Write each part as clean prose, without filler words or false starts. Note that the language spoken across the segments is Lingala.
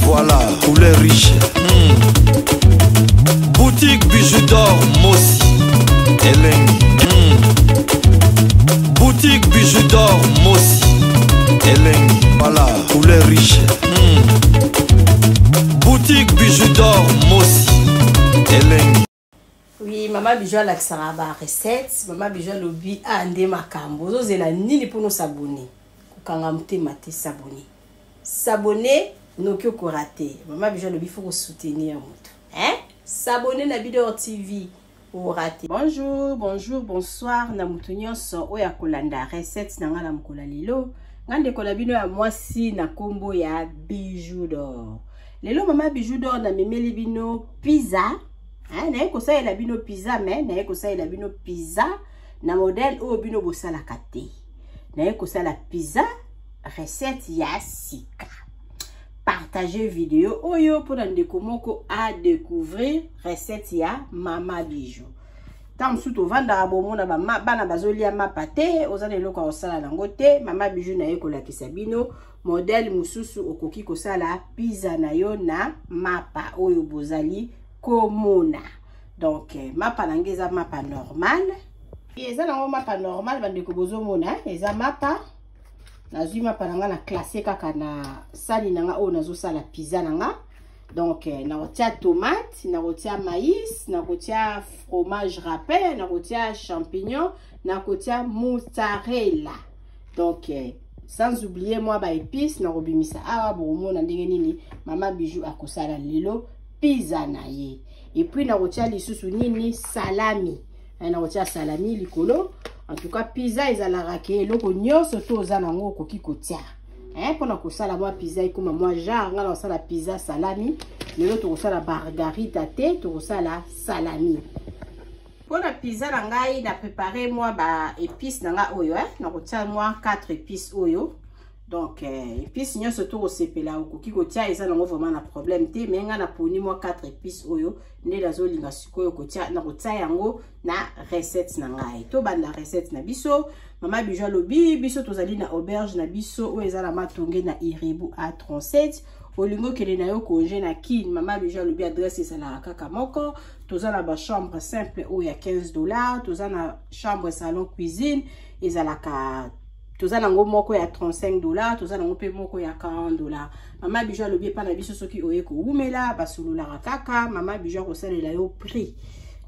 Voilà, poulet riche. Boutique bijoux d'or Mossi Elengi. Boutique bijoux d'or Mossi Elengi. Voilà, poulet riche. Boutique bijoux d'or Mossi Elengi. Oui, maman bijou la saraba recette, maman bijou lobi ande makambo. Zo zela nini pour nous s'abonner. Kanga mte mate s'abonner. S'abonner nokyo ko rater. Maman bijou lobi faut soutenir moto. Hein? S'abonner na Bidor TV pour rater. Bonjour, bonjour, bonsoir na mutu nyonso oya kolanda recette na ngala mkola lelo. Ngande kola bino ya mwasi na kombo ya bijou d'or. Lelo maman bijou d'or na memeli bino pizza. Na ko sa ela bino pizza mais na ko sa ela bino pizza na modèle o bino bosala kate. Na ko sa la pizza recette ya sika. Partagez vidéo oyo pour ndeko moko à découvrir recette ya mama bijou. Tam suto vanda abomona ba bana bazolia mapate ozana eloko osala nango te mama bijou na yekola kisabino modèle mususu okoki kosala pizza na yo na mapa oyo bozali komona. Donc mapa nangeza mapa normal. Eza nango mapa normal bandeko bozomona eza mapa nazui mapa nanga na classé kaka na sali nanga o nazo sala pizza nanga. Donc na rotia tomate, na rotia maïs, na rotia fromage râpé, na rotia champignon, na rotia mozzarella. Donc sans oublier moi ba épices na robimisa awa bomona ndenge nini mama bijou akosala lelo pizza na ye. Et puis na rotia lisusu nini salami. Na rotia salami likolo. En tout cas pizza ezalaka ke eloko nyonso to oza nango okoki kotia. Pona kosala moi pizza ikoma moi genre ngala osala pizza salami. Lelo to kosala margarita te to kosala salami. Pona pizza na ngai na préparer moi ba épices na nga oyo na kotia moi 4 épices oyo. Donc épices nyonso to osepela okoki kotia eza nango vraiment na problème te mais nga na poni moi 4 épices oyo nde lazolinga sikoyo kotia na kotia yango na recette na ngai. To banda recette na biso mama bijou lobi biso tozali na auberge na biso o eza na matonge na Iribu A37 olingo kele na yo konje na kin mama bijou lobi adresse ezala kaka moko toza na ba chambre simple o ya $15 toza na chambre salon cuisine ezala ka toza nango moko ya $35 toza nango pe moko ya $40. Mama bijou lobi pa na biso soki oye ko umela basulula kaka mama bijou ko salela yo prix.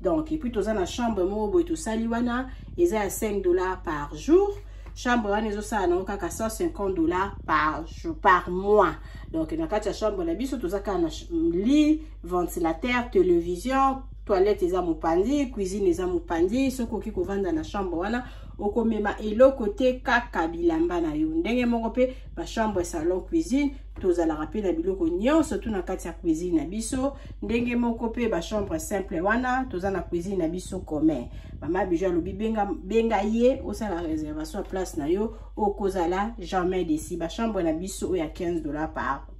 Donc et puis toza na chambre moko boy to sali wana eza ya $5 par jour. Chambre wana ezo sala nango kaka $150 par jour par mois. Donc na kati ya chambre na biso toza ka na lit, ventilateur, télévision, toilette eza mopandi, cuisine eza mopandi, soko ki ko vanda na chambre wana okomema eloko te kaka bilamba na yo. Ndenge moko pe ba chambre salon cuisine tozala rappel na biloko nyonso tu na kati ya cuisine na biso. Ndenge moko pe ba chambre simple wana toza na cuisine na biso commun. Mama bijou lobi benga ye osala réservation place na yo okozala jamais déci. Ba chambre na biso o ya $15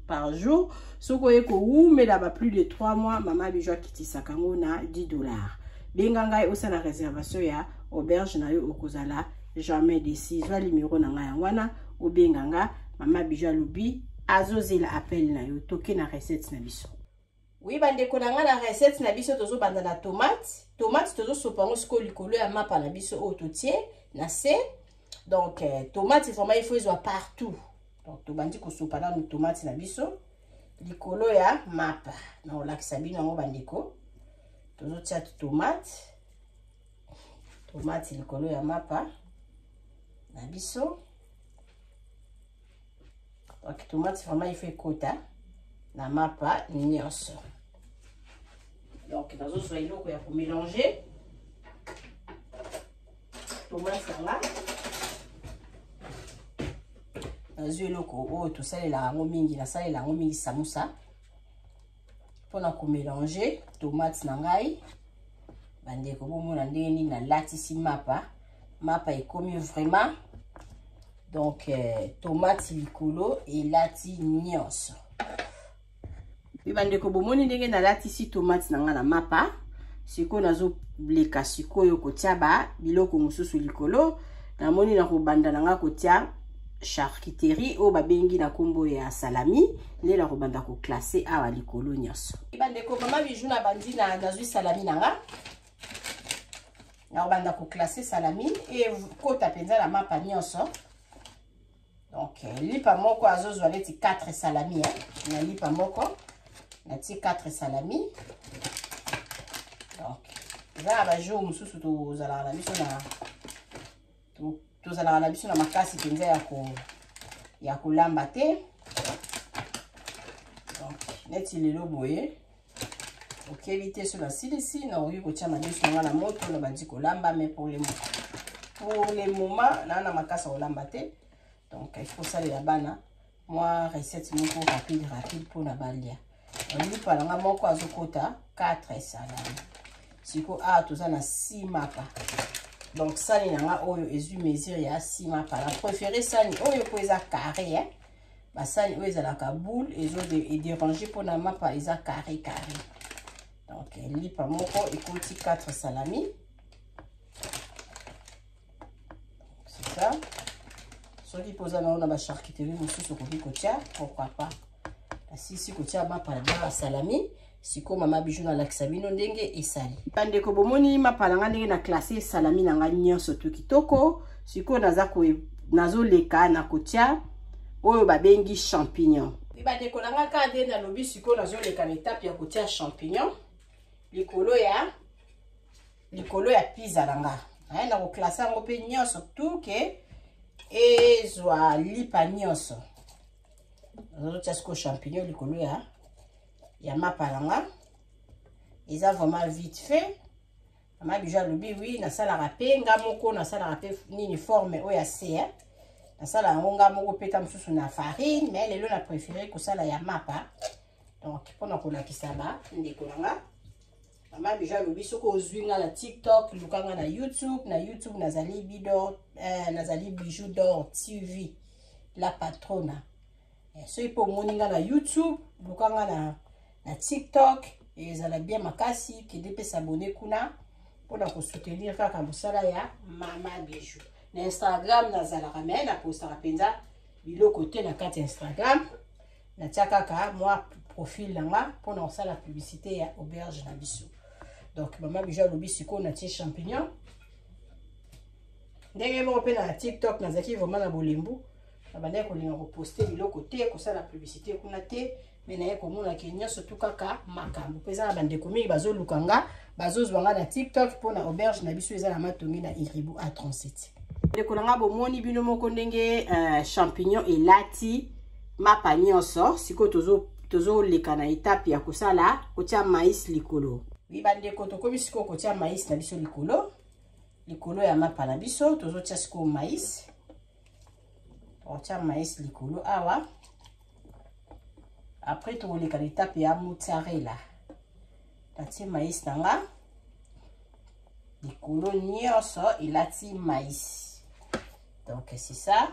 par jour. Soko yeko umela ba plus de 3 mois mama bijou kitisaka ngo na $10. Benga ngai osala réservation ya auberge na yo okozala jamais déci. Zwa numéro na ngai wana obenga nga mama bijou lobi azozela appel na yo toke na recette na biso. Oui bandeko na nga na recette na biso tozo banda na tomate. Tomate tozo sopango siko likolo ya mapa na biso o totie na se. Donc tomate vraiment il faut ezwa partout. Donc to bandi ko sopa na tomate na biso likolo ya mapa. Na olakisa bino ngo bandeko. Tozo tia tomate. Tomate likolo ya mapa na biso. Donc tomate vraiment il fait kota na mapa nyonso. Donc nazo so eloko ya ko mélanger tomate là. Nazo eloko o to salela ngo mingi na salela ngo mingi samusa. Pona ko mélanger tomate na ngai bandeko bomona ndenge nini na latisi mapa ekomi vraiment. Donc tomate likolo et lati nyonso. Puis bandeko bomoni ndenge na latisi tomate nanga na mapa. Siko nazo bleka siko yo kotia ba biloko mususu likolo. Na moni na ko banda nanga kotia charcuterie o babengi na kombo ya salami nde na kobanda ko classer awa likolo nyonso. Bandeko mama Bijou na bandi na nazwi salami nanga. Na kobanda ko classer salami et kota penza la mapa nyonso. Donc lipa moko azozwa leti 4 salami na lipa moko na ti 4 salami. Donc za ba jour mususu to zala na biso na tozalaka na biso na makasi penza ya kolamba te. Donc neti lelo boye okebi te so na silisi na oyi kotia madesu nanga na moto na bandi kolamba, mais pour le moment na makasi kolamba te. Donc il faut salela bana moi recette moko rapide pour na balia. Lipa nanga moko azokota 4 salami. Siko toza na 6 mapa. Donc sani nanga oyo ezu mesure ya 6 mapa. La préférée sani oyo po eza carré ba sani oyo eza la boule ezo déranger pour na mapa eza carré. Donc lipa moko ekoti 4 salami. C'est ça. Soki poza na ba charcuterie mususu ko kotia, pourquoi pas. Si kotia mapa na salami. Siko mama Bijou na lakisa bino ndenge esali. Bandeko bomoni mapalanga ndenge na classe salami na nga nyonso to kitoko. Siko nazo leka na kotia oyo babengi champignon. Bandeko na nga kade na lobi siko nazo leka na étape ya kotia champignon likolo ya pizza na nga. Na ko classe ngo pe nyonso tout ke ezwa lipa nyonso. Nazo tia siko champignon likolo ya mapalanga. Eza vraiment vite fait. Mama Bijou lobi oui na sala rapé nga moko na sala rapé nini forme oya C. Na sala nga moko peta mususu na farine, mais lelo na préféré ko sala ya mapa. Donc pona ko lakisa ba ndeko nanga. Mama Bijou lobi soko ozwinga na TikTok, lukanga na YouTube nazali Bijou d'Or TV la patrona. So ipo moninga na YouTube, lukanga na TikTok et ça la bien makasi qui dépêche s'abonner kuna pour la soutenir kaka musala ya Mama Bijou. Na Instagram na zala ramène na posta rapenza bilo côté na carte Instagram na tia kaka moi profil langa pour na sala publicité ya auberge na biso. Donc Mama Bijou lobi siko na tie champignon. Ndenge mo pe na TikTok na zaki vraiment na bolembu. Na bande ko linga ko poster bilo côté ko sala publicité kuna te. Mais na komona Kenya surtout kaka makambo pesa na bande komi bazo lukanga bazo zwanga na TikTok pour na auberge na biso eza na matongi na Iribu A37. Ndeko nanga bomoni bino moko ndenge champignon elati mapa nyonso siko tozo leka na étape ya kosala kotia maïs likolo. Oui bandeko tokomi siko kotia maïs na biso likolo ya mapa na biso tozo tia siko maïs. Otia maïs likolo awa. Après tu voulais qu'elle tape ya mozzarella. Tati maïs nanga. Likolo nyonso ilati maïs. Donc c'est ça.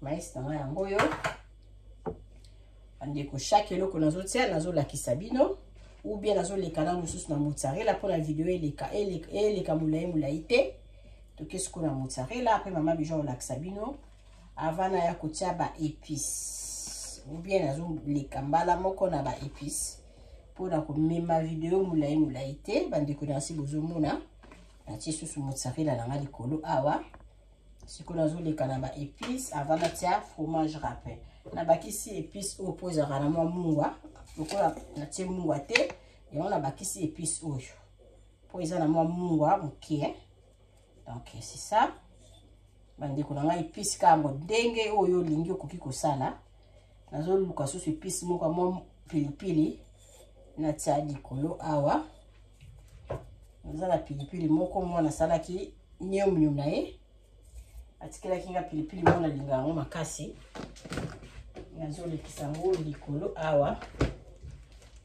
Maïs nanga yango yo. Andeko chaque eloko nazo tia nazo lakisa bino ou bien nazo lekana mususu na mozzarella pour la vidéo eleka mulai te. Donc qu'est-ce qu'on a mozzarella après Mama Bijou lakisa bino avant na ya kotia ba épices ou bien nazo lekambala moko na ba épices pour na ko mema vidéo mulai te bandeko na si bozomona na tie susu mozzarella na nga likolo awa siko nazo lekana ba épices avant na tia fromage râpé na bakisi épices au poza na mwa mungwa lokola na tie mungwa te et on a bakisi épices oyo po eza na mwa mungwa mokie. Donc c'est ça. Bandeko na nga épice ka modenge oyo lingi okoki kosala. Nazo luka susu épice moko mo pilipili na tia likolo awa. Nazo la pilipili moko mo na salaki nyom na ye. Atikela kinga pilipili mo na linga ngo makasi. Nazo lekisa ngo likolo awa.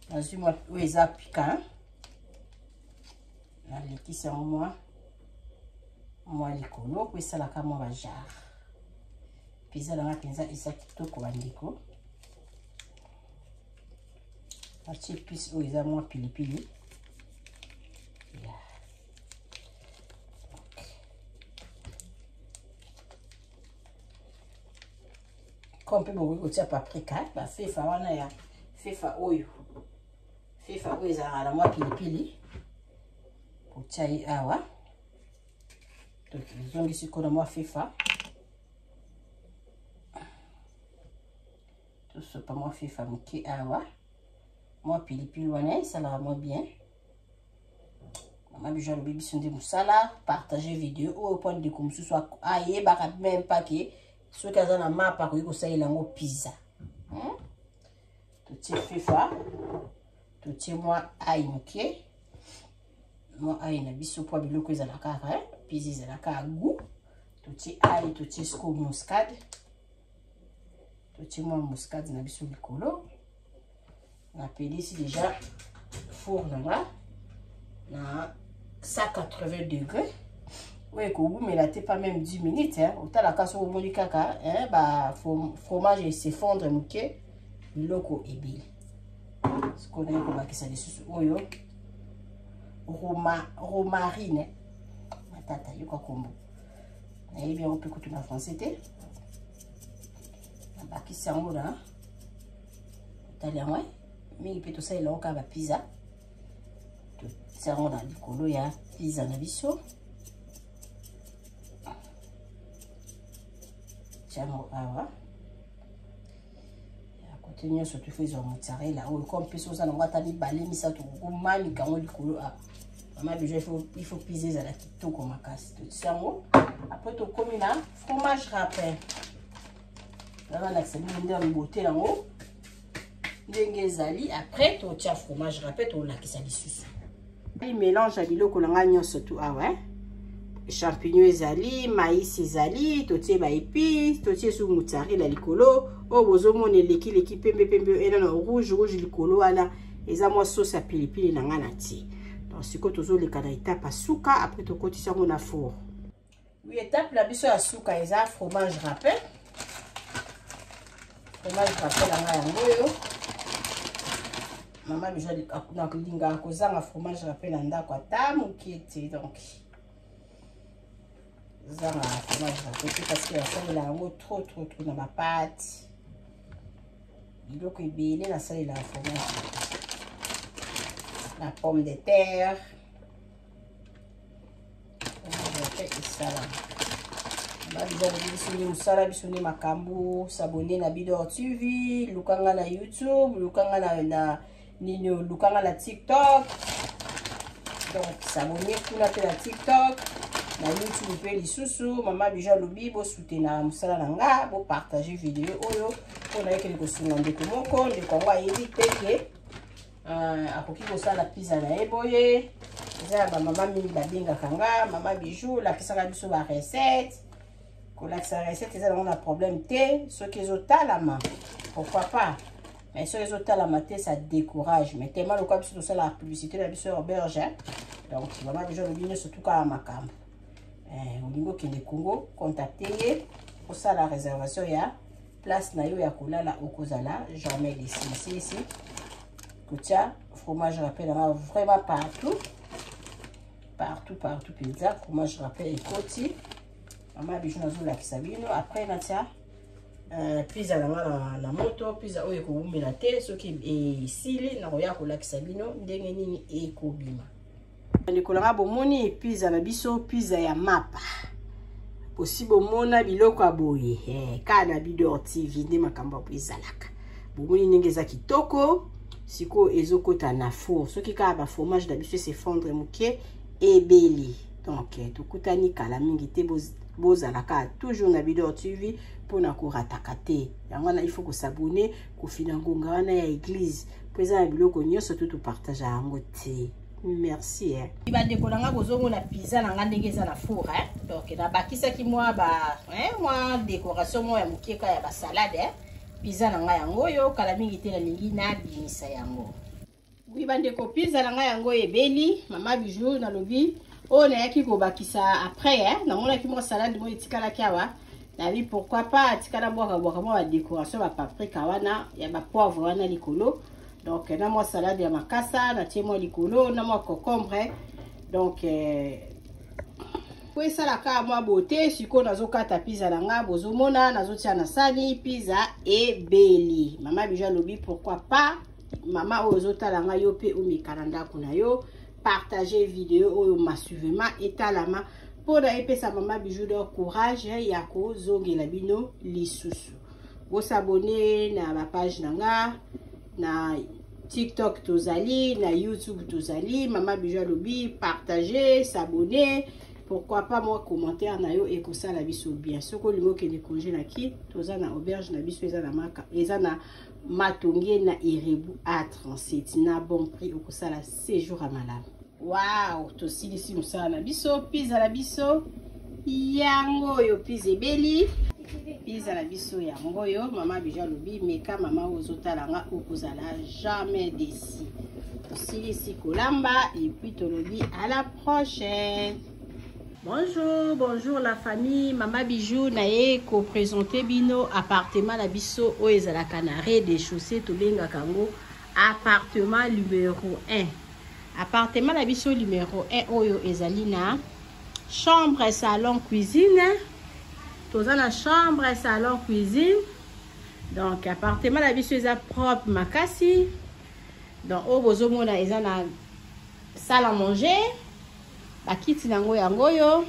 Nazo mo weza pika. Na lekisa mo moi likolo po esalaka mwa bajar pizza nanga mpenza eza kitoko bandeko. Atie épice oyo eza mwa pilipili comme peut beaucoup de paprika ba fefa wana ya fefa oyo ezala moi pilipili pochai awa donc zongi siko na moi fefa tout ça pas moi fefa muke awa moi pilipili wana ça la moi bien Maman Bijou le bébé sonde musala partager vidéo au point de comme ce soit aye ba même pas que ce que na map pa ko ça il ngo pizza tout fefa tout moi aïe muke moi aïe na biso po biloko ezala kaka pizza ezala ka goût tout aïe tout sco muscade tout moi muscade na biso likolo na peli ici déjà four na 180 degrés. Oui, que vous mettez pas même 10 minutes. Autant la casse au moni kaka, bah fromage et s'effondre muke, loko ebi. Ce qu'on a comme ça dessus, oyo, romarine. Matata, yoko kombo. Et bien on peut écouter en français té. Bah qui c'est en là. Italien ouais. Mais il peut tout ça il a encore la pizza. Ça rend dans likolo ya pizza na biso. Tiamo awa. Ya côté nyonso tu fais zo mozzarella ou comme peso ça na ngata ni balé misa to komani kango likolo a. Maman Bijou il faut piser za la kitoko makasi. Tout ça mo. Après to komi na fromage râpé. Là na c'est bien de beauté là haut. Ndenge zali après to tia fromage râpé to la kisa lisusu. Il mélange à biloko langa nyonso tout awa champignons ezali maïs ezali totie ba épices totie sous mozzarella likolo o bozo mona leki pembe ena na rouge likolo wana eza moi sauce à pilipili nanga na ti donc siko tozo leka na étape à suka après to kotisa mona four oui étape la biso ya suka eza fromage râpé langa yango yo Maman Bijou na kulinga kozanga fromage rappel na ndako ata mokete donc zanga fromage rappel parce que ça la ngo trop na ma pâte biloko ebele na sali la fromage la pomme de terre et salade Maman Bijou bisoni musala bisoni makambo s'abonner na Bidor TV lukanga na YouTube lukanga na Nino lukanga la TikTok donc s'abonner kuna pe la TikTok na YouTube pe lisusu Maman Bijou lobi bo soutenir musala nanga bo partager vidéo oyo on a quelque chose ndeko moko ndeko ngwa éviter que akoki ko sala pizza na eboye za ba mama mingi babenga kanga Maman Bijou la kisaka biso ba recette ko la recette ça on a problème té ce qui ezotalama pourquoi pas. Mais sur les autres, la maté, ça décourage. Mais tellement le cas sur la publicité de la biso auberge. Donc, Maman Bijou le bino surtout quand ma cam. Au niveau qui est Congo, contactez pour ça la réservation ya place na yo ya kolala okozala jamais ici. Kotia fromage rappel vraiment partout pizza fromage rappel et koti. Maman Bijou nazo la kisabino après natia pizza na moto pizza oyo ko umela te soki esili na roya ko lakisa bino ndenge nini ekobima ndikolanga bomoni pizza na biso pizza ya mapa possible mona biloko aboye kana Bidor TV nde makambo pizza laka bomoni ndenge za kitoko siko ezokota na four soki ka ba fromage na biso s'effondre muke ebeli donc tukutani kala mingi te bozalaka toujours na Bidor TV pona ko ratakate yangana il faut ko s'abonner ko finangonga wana ya église pesa biloko nyonso tout partage yango te merci ibande ko nanga bozongo na pizza nanga ndenge za na four donc na bakisa ki moi moi décoration moi ya mukeka ya ba salade pizza nanga yango yo kala mingi te na mingi na bimisa yango ibande ko pizza nanga yango ebeli Maman Bijou na lobi on a qui ko bakisa après na mona ki mo salade mo etikala kiawa na vi pourquoi pas etikala boka mo la décoration ba paprika wana ya ba poivre wana likolo donc na mo salade ya makasa na tie mo likolo na mo concombre donc po esalaka mwa bote. Siko nazokata pizza na nga bozomona nazotia na sani pizza ebeli. Mama Bijou alobi pourquoi pas mama ozotala nga yo pe omekana ndako na yo partager vidéo oyo massivement etalama pour epesa Mama Bijou de courage ya kozongela bino lisusu. Vous s'abonner na ma page nanga na TikTok tozali na YouTube tozali Mama Bijou alobi partager s'abonner. Pourquoi pas moi commentaire na yo et que ça la biso bien. Ce que le mot que les congés na ki toza na auberge na biso eza na maka eza na matongie na irebu à 37 na bon prix au ça la séjour à malade. Wow, to sili si musala na biso pizza la biso yango yo pizza ebeli pizza la biso yango yo Mama Bijou alobi meka mama ozotala nga okozala jamais déçu. To sili si kolamba et puis to lobi à la prochaine. Bonjour, bonjour la famille. Mama Bijou naye ko présenter bino appartement la biso o ezala canaré des chaussées to benga kango appartement numéro 1. Appartement la biso numéro 1 oyo ezali na chambre, salon, cuisine. Toza na chambre, salon, cuisine. Donc appartement la biso eza propre makasi. Donc o bozomona eza na salle à manger. Bakiti nango yango yo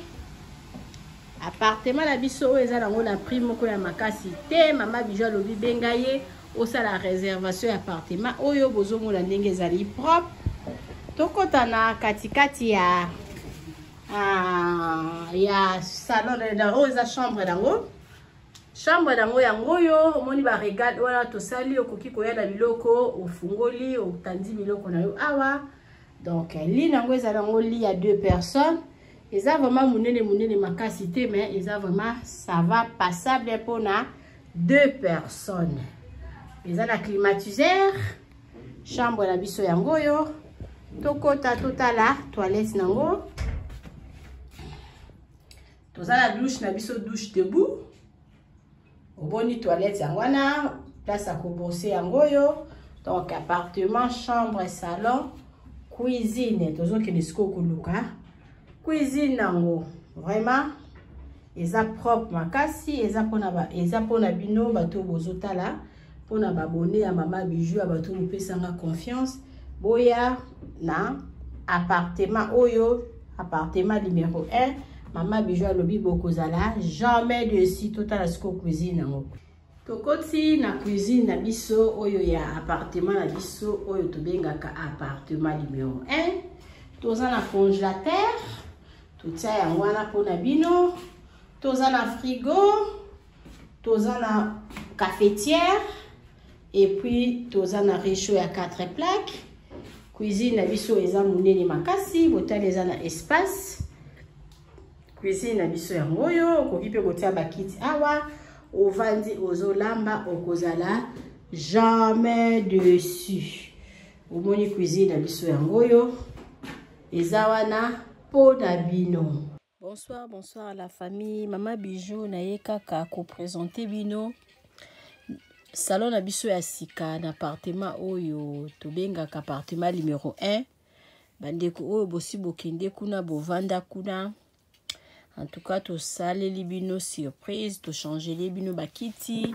appartement la biso oyo eza nango na prix moko ya makasi te. Mama Bijou alobi benga ye osala réservation ya appartement oyo bozomona ndenge ezali propre. Tokota na katikati ya salon na oyo eza chambre nango. Chambre nango yango yo omoni ba regale wana tosali okoki koya na biloko ofungoli otandi biloko na yo awa. Donc, lit nango ezango lit à 2 personnes. Ils ont vraiment mounene makasi te mais ils ont vraiment ça va passable pour na 2 personnes. Ils ont la climatiseur, chambre la biso yango yo. Tokota totala toilette nango. Toza la douche na biso douche debout. Oboni toilette yangwana, place à kobosse yango yo. Donc appartement, chambre, salon. Cuisine, tozo ke disco kuluka. Cuisine nango, vraiment eza propre makasi, eza pona bino bato bozotala, pona babone ya Mama Bijou ya bato mopesanga confiance. Boya na appartement oyo, appartement numéro 1, Mama Bijou alobi bokozala jamais déçu totala siko cuisine nango. Tokoti na cuisine na biso oyo ya appartement na biso oyo tobengaka appartement numéro 1. Toza na congélateur, totia yango wana pona bino. Toza na frigo, toza na cafetière et puis toza na réchaud ya 4 plaques. Cuisine na biso eza munene makasi, botali eza na espace. Cuisine na biso yango yo okoki pe kotia bakiti awa. Ovandi ozolamba okozala jamais dessus. Omoni cuisine na biso yango yo eza wana po na bino. Bonsoir, bonsoir la famille. Mama Bijou naye kaka ko présenter bino salon na biso ya sika na appartement oyo tobengaka appartement numéro 1. Bandeko oyo bosi bokende kuna bovanda kuna. En tout cas, to salé libino surprise, to changer libino bakiti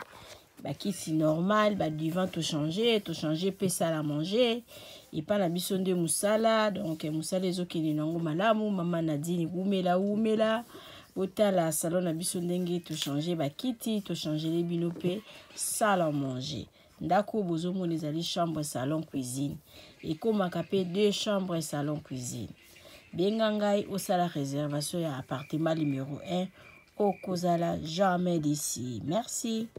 normal, ba divan to changer pesa la manger. Et pas la bison de musala, donc musala ezoki ni nango malamu, Mama Nadine umela. Ota la salon na bison ndenge to changer bakiti, to changer libino pe salle à manger. Ndako bozo mo ezali chambre, salon, cuisine. Et comme akape 2 chambres, salon, cuisine. Bengangai au sala réservation ya appartement numéro 1 au Kozala jamais d'ici. Merci.